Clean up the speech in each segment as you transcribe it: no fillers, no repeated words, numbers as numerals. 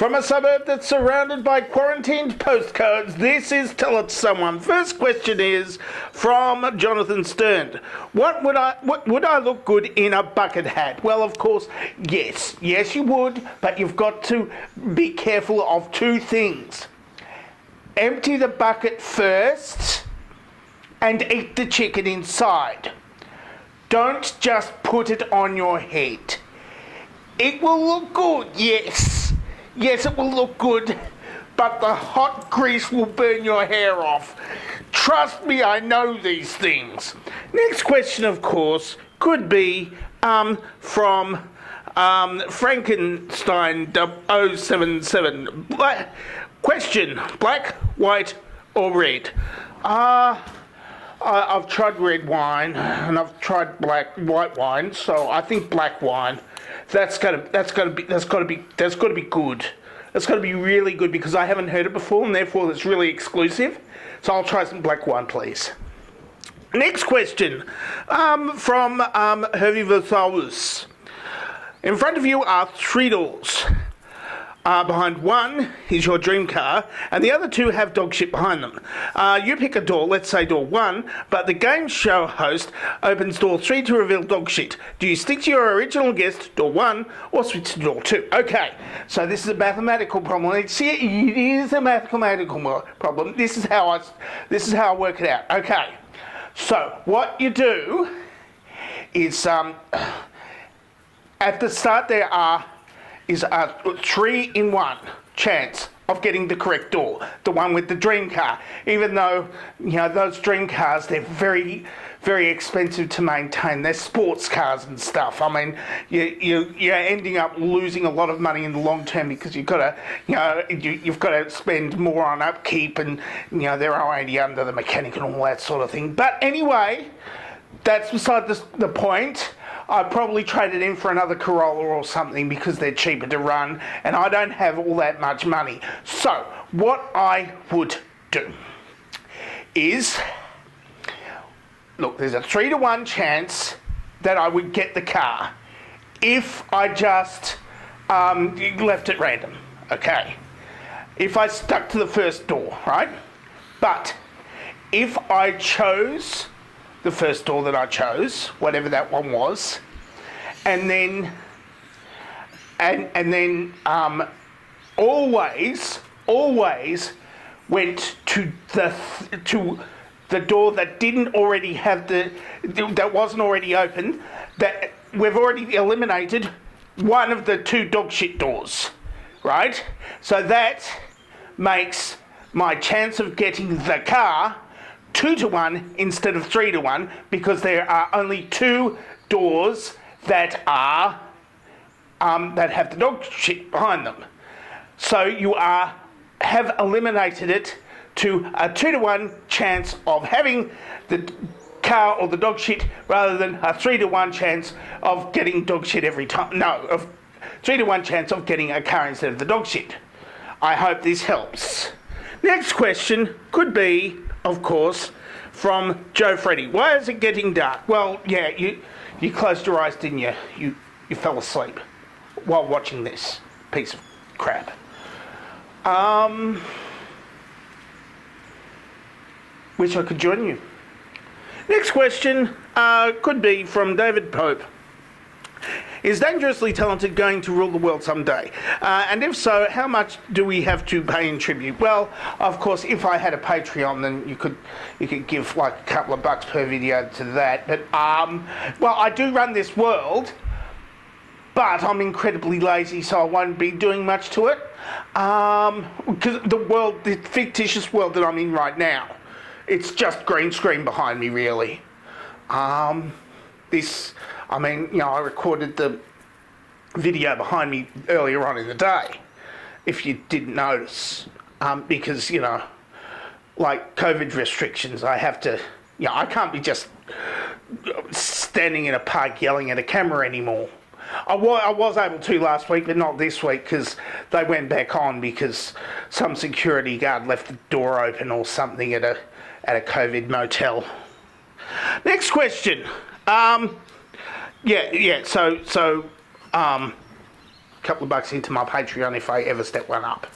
From a suburb that's surrounded by quarantined postcodes, this is Tell It to Someone. First question is from Jonathan Stern. Would I look good in a bucket hat? Well, of course, yes. Yes, you would, but you've got to be careful of two things. Empty the bucket first and eat the chicken inside. Don't just put it on your head. It will look good, yes. Yes, it will look good, but the hot grease will burn your hair off. Trust me, I know these things. Next question, of course, could be from Frankenstein 077. Question, black, white, or red? I've tried red wine and I've tried white wine, so I think black wine. That's gotta be good. That's gotta be really good because I haven't heard it before and therefore it's really exclusive. So I'll try some black wine, please. Next question from Superpowers. In front of you are three doors. Behind one is your dream car, and the other two have dog shit behind them. You pick a door, let's say door 1, but the game show host opens door 3 to reveal dog shit. Do you stick to your original guess, door 1, or switch to door 2? Okay, so this is a mathematical problem. See, it is a mathematical problem. This is how I work it out. Okay, so what you do is at the start there is a 3-in-1 chance of getting the correct door, the one with the dream car. Even though, you know, those dream cars, they're very, very expensive to maintain. They're sports cars and stuff. I mean, you're ending up losing a lot of money in the long term because you've got to, you know, you've got to spend more on upkeep and, you know, they're already under the mechanic and all that sort of thing. But anyway, that's beside the point. I'd probably trade it in for another Corolla or something because they're cheaper to run and I don't have all that much money. So what I would do is, look, there's a 3-to-1 chance that I would get the car if I just left it random, okay? If I stuck to the first door, right? But if I chose the first door that I chose, whatever that one was, and then always went to the door that didn't already have that wasn't already open. That we've already eliminated one of the 2 dog shit doors, right? So that makes my chance of getting the car 2-to-1 instead of 3-to-1 because there are only 2 doors that are that have the dog shit behind them. So you have eliminated it to a 2-to-1 chance of having the car or the dog shit rather than a 3-to-1 chance of getting dog shit every time. No, of 3-to-1 chance of getting a car instead of the dog shit. I hope this helps. Next question could be, of course, from Joe Freddy. Why is it getting dark? Well, yeah, you closed your eyes, didn't you? You fell asleep while watching this piece of crap. Wish I could join you. Next question could be from David Pope. Is Dangerously Talented going to rule the world someday? And if so, how much do we have to pay in tribute? Well, of course, if I had a Patreon, then you could give like a couple of bucks per video to that. But well, I do run this world, but I'm incredibly lazy, so I won't be doing much to it. Because the fictitious world that I'm in right now, it's just green screen behind me, really. I mean, you know, I recorded the video behind me earlier on in the day, if you didn't notice, because, you know, like COVID restrictions, I have to, you know, I can't be just standing in a park yelling at a camera anymore. I was able to last week, but not this week because they went back on because some security guard left the door open or something at a COVID motel. Next question. couple of bucks into my Patreon if I ever step one up.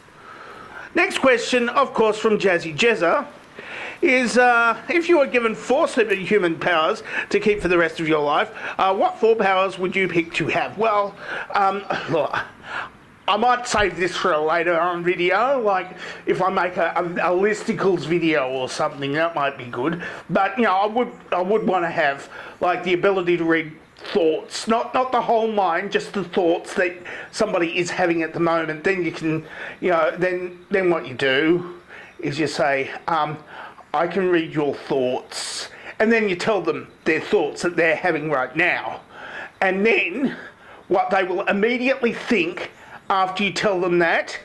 Next question, of course, from Jazzy Jezza is, if you were given 4 superhuman powers to keep for the rest of your life, what 4 powers would you pick to have? Well, look, I might save this for a later on video, like if I make a listicles video or something, that might be good. But, you know, I would want to have, like, the ability to read thoughts, not the whole mind, just the thoughts that somebody is having at the moment. Then you can, you know, then what you do is you say, I can read your thoughts, and then you tell them their thoughts that they're having right now. And then what they will immediately think after you tell them that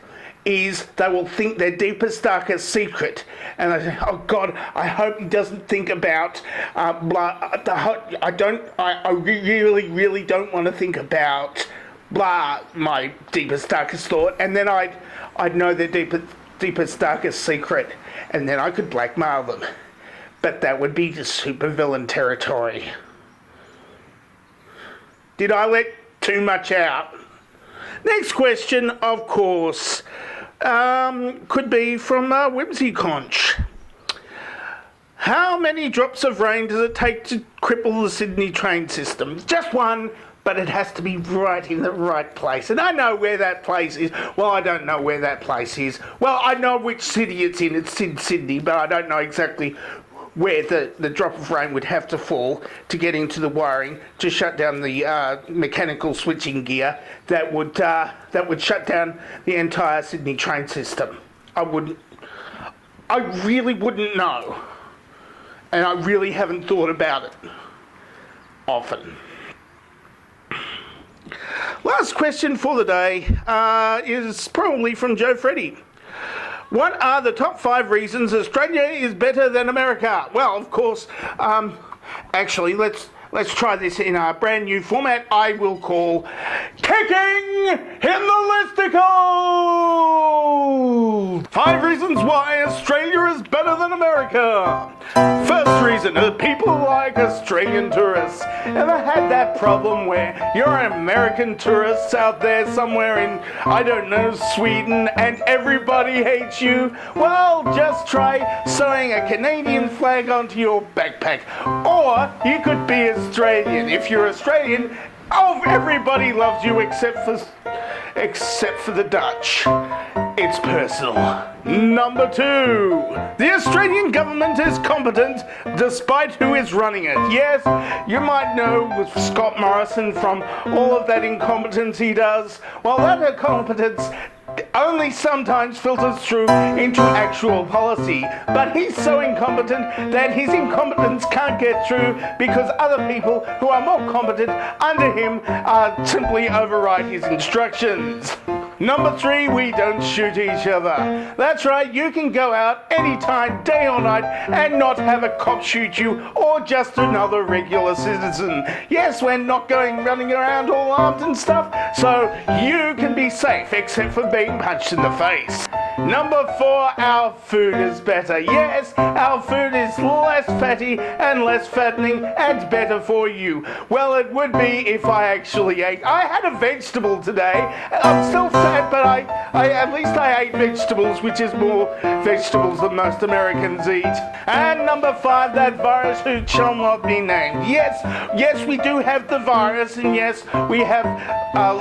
is they will think their deepest, darkest secret. And they say, oh God, I hope he doesn't think about blah. I really, really don't want to think about blah, my deepest, darkest thought. And then I'd know their deepest, darkest secret. And then I could blackmail them. But that would be just supervillain territory. Did I let too much out? Next question, of course, could be from Whimsy Conch. How many drops of rain does it take to cripple the Sydney train system? Just one, but it has to be right in the right place. And I know where that place is. Well, I don't know where that place is. Well, I know which city it's in. It's in Sydney, but I don't know exactly where the drop of rain would have to fall to get into the wiring to shut down the mechanical switching gear that would shut down the entire Sydney train system. I really wouldn't know, and I really haven't thought about it often. Last question for the day is probably from Joe Freddy. What are the top 5 reasons Australia is better than America? Well, of course, actually, let's try this in a brand new format I will call Kicking in the Listicles! 5 reasons why Australia is better than America. First reason is people like Australian tourists. Ever had that problem where you're an American tourist out there somewhere in, I don't know, Sweden, and everybody hates you? Well, just try sewing a Canadian flag onto your backpack. Or you could be Australian. If you're Australian, everybody loves you except for the Dutch. It's personal. Number 2, the Australian government is competent despite who is running it. Yes, you might know with Scott Morrison from all of that incompetence he does. Well, that incompetence only sometimes filters through into actual policy, but he's so incompetent that his incompetence can't get through because other people who are more competent under him simply override his instructions. Number 3, we don't shoot each other. That's right, you can go out anytime, day or night, and not have a cop shoot you or just another regular citizen. Yes, we're not running around all armed and stuff, so you can be safe except for being punched in the face. Number 4, our food is better. Yes, our food is less fatty and less fattening and better for you. Well, it would be if I actually ate. I had a vegetable today. I'm still fat, but at least I ate vegetables, which is more vegetables than most Americans eat. And number 5, that virus who shall not be named. Yes, we do have the virus, and yes, we have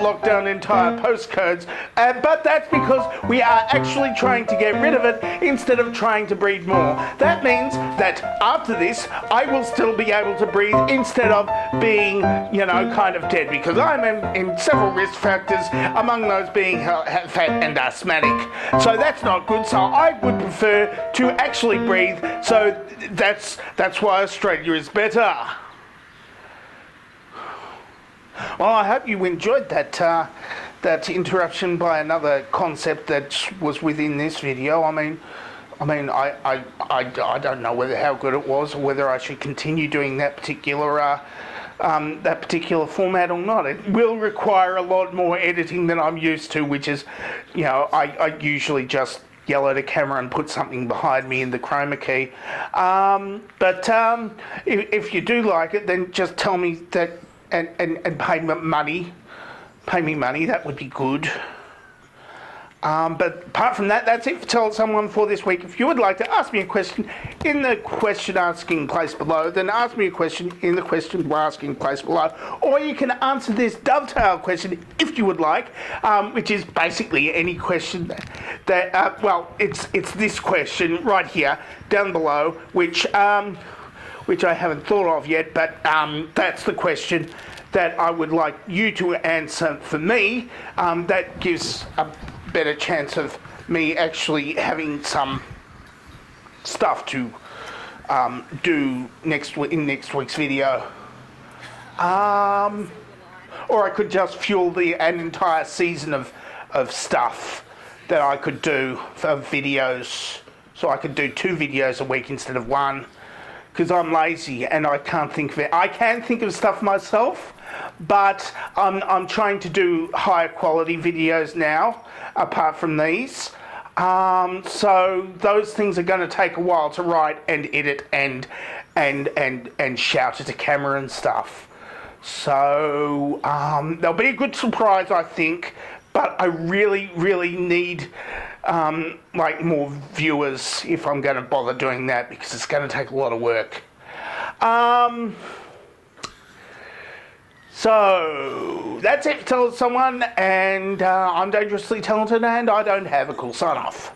locked down entire postcodes, but that's because we are actually trying to get rid of it instead of trying to breed more. That means that after this, I will still be able to breathe instead of being, kind of dead, because I'm in several risk factors, among those being fat and asthmatic. So that's not good, so I would prefer to actually breathe, so that's why Australia is better. Well, I hope you enjoyed that interruption by another concept that was within this video. I mean, I don't know how good it was, or whether I should continue doing that particular format or not. It will require a lot more editing than I'm used to, which is, I usually just yell at a camera and put something behind me in the chroma key. But if you do like it, then just tell me that and pay me money pay me money, that would be good. But apart from that, that's it for Tell Someone for this week. If you would like to ask me a question in the question asking place below, then ask me a question in the question asking place below. Or you can answer this dovetail question if you would like, which is basically any question that well, it's this question right here down below, which I haven't thought of yet, but that's the question that I would like you to answer for me. That gives a better chance of me actually having some stuff to do in next week's video. Or I could just fuel an entire season of stuff that I could do for videos. So I could do 2 videos a week instead of 1. Because I'm lazy and I can't think of it. I can think of stuff myself, but I'm trying to do higher quality videos now, apart from these. So those things are going to take a while to write and edit and shout at a camera and stuff. So there'll be a good surprise, I think. But I really, really need like more viewers if I'm going to bother doing that, because it's going to take a lot of work. So that's it for Tell Someone, and I'm dangerously talented and I don't have a cool sign off.